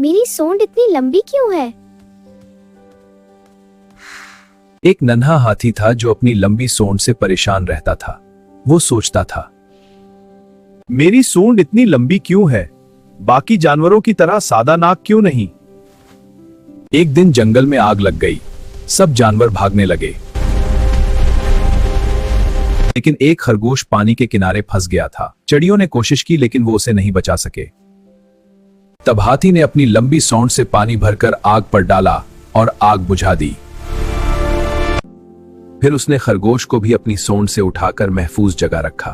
मेरी सूंड इतनी लंबी क्यों है? एक नन्हा हाथी था जो अपनी लंबी सूंड से परेशान रहता था। वो सोचता था, मेरी सूंड इतनी लंबी क्यों है? बाकी जानवरों की तरह सादा नाक क्यों नहीं? एक दिन जंगल में आग लग गई। सब जानवर भागने लगे, लेकिन एक खरगोश पानी के किनारे फंस गया था। चिड़ियों ने कोशिश की लेकिन वो उसे नहीं बचा सके। तब हाथी ने अपनी लंबी सूंड से पानी भरकर आग पर डाला और आग बुझा दी। फिर उसने खरगोश को भी अपनी सूंड से उठाकर महफूज जगह रखा।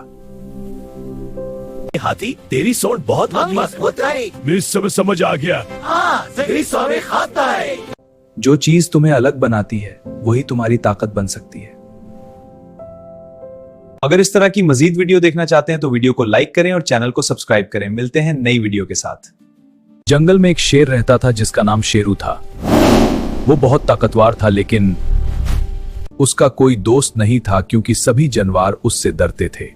हाथी, तेरी सूंड बहुत मजबूत है। मुझे सब समझ आ गया। हाँ, तेरी सूंड खाता है। जो चीज तुम्हें अलग बनाती है वही तुम्हारी ताकत बन सकती है। अगर इस तरह की मजीद वीडियो देखना चाहते हैं तो वीडियो को लाइक करें और चैनल को सब्सक्राइब करें। मिलते हैं नई वीडियो के साथ। जंगल में एक शेर रहता था जिसका नाम शेरू था। वो बहुत ताकतवर था लेकिन उसका कोई दोस्त नहीं था क्योंकि सभी जानवर उससे डरते थे।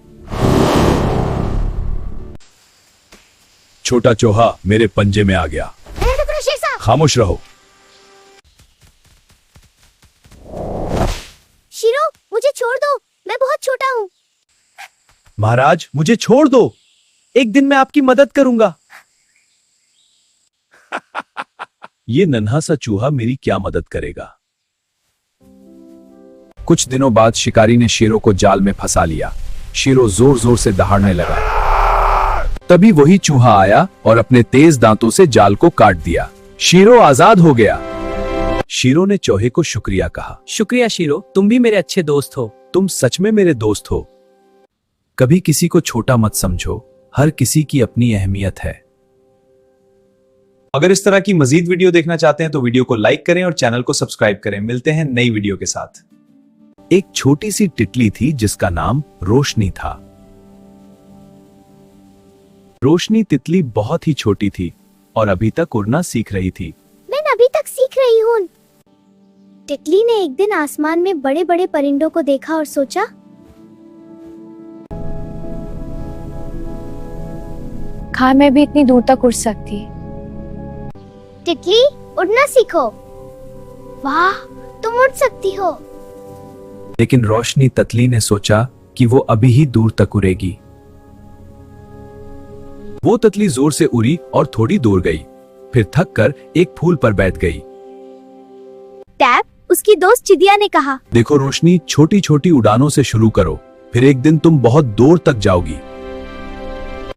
छोटा चूहा मेरे पंजे में आ गया। खामोश रहो। शेरू, मुझे छोड़ दो, मैं बहुत छोटा हूँ। महाराज, मुझे छोड़ दो, एक दिन मैं आपकी मदद करूंगा। ये नन्हा सा चूहा मेरी क्या मदद करेगा? कुछ दिनों बाद शिकारी ने शेरों को जाल में फंसा लिया। शेरों जोर जोर से दहाड़ने लगा। तभी वही चूहा आया और अपने तेज दांतों से जाल को काट दिया। शेरों आजाद हो गया। शेरों ने चूहे को शुक्रिया कहा। शुक्रिया शेरों, तुम भी मेरे अच्छे दोस्त हो। तुम सच में मेरे दोस्त हो। कभी किसी को छोटा मत समझो, हर किसी की अपनी अहमियत है। अगर इस तरह की मजीद वीडियो देखना चाहते हैं तो वीडियो को लाइक करें और चैनल को सब्सक्राइब करें। मिलते हैं नई वीडियो के साथ। एक छोटी सी तितली थी जिसका नाम रोशनी था। रोशनी तितली बहुत ही छोटी थी और अभी तक उड़ना सीख रही थी। मैं अभी तक सीख रही हूँ। तितली ने एक दिन आसमान में बड़े बड़े परिंदों को देखा और सोचा, हाँ, मैं भी इतनी दूर तक उड़ सकती। तितली, उड़ना सीखो। वाह, तुम उड़ सकती हो। लेकिन रोशनी तितली ने सोचा कि वो अभी ही दूर तक उड़ेगी। वो तितली जोर से उड़ी और थोड़ी दूर गई, फिर थक कर एक फूल पर बैठ गई। टैप, उसकी दोस्त चिड़िया ने कहा, देखो रोशनी, छोटी छोटी उड़ानों से शुरू करो, फिर एक दिन तुम बहुत दूर तक जाओगी।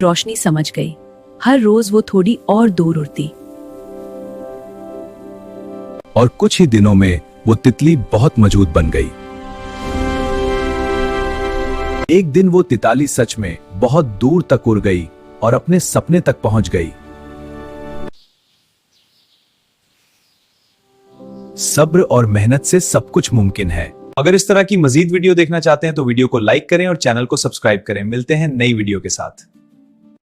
रोशनी समझ गई। हर रोज वो थोड़ी और दूर उड़ती। और कुछ ही दिनों में वो तितली बहुत मजबूत बन गई। एक दिन वो तितली सच में बहुत दूर तक उड़ गई और अपने सपने तक पहुंच गई। सब्र और मेहनत से सब कुछ मुमकिन है। अगर इस तरह की मजीद वीडियो देखना चाहते हैं तो वीडियो को लाइक करें और चैनल को सब्सक्राइब करें। मिलते हैं नई वीडियो के साथ।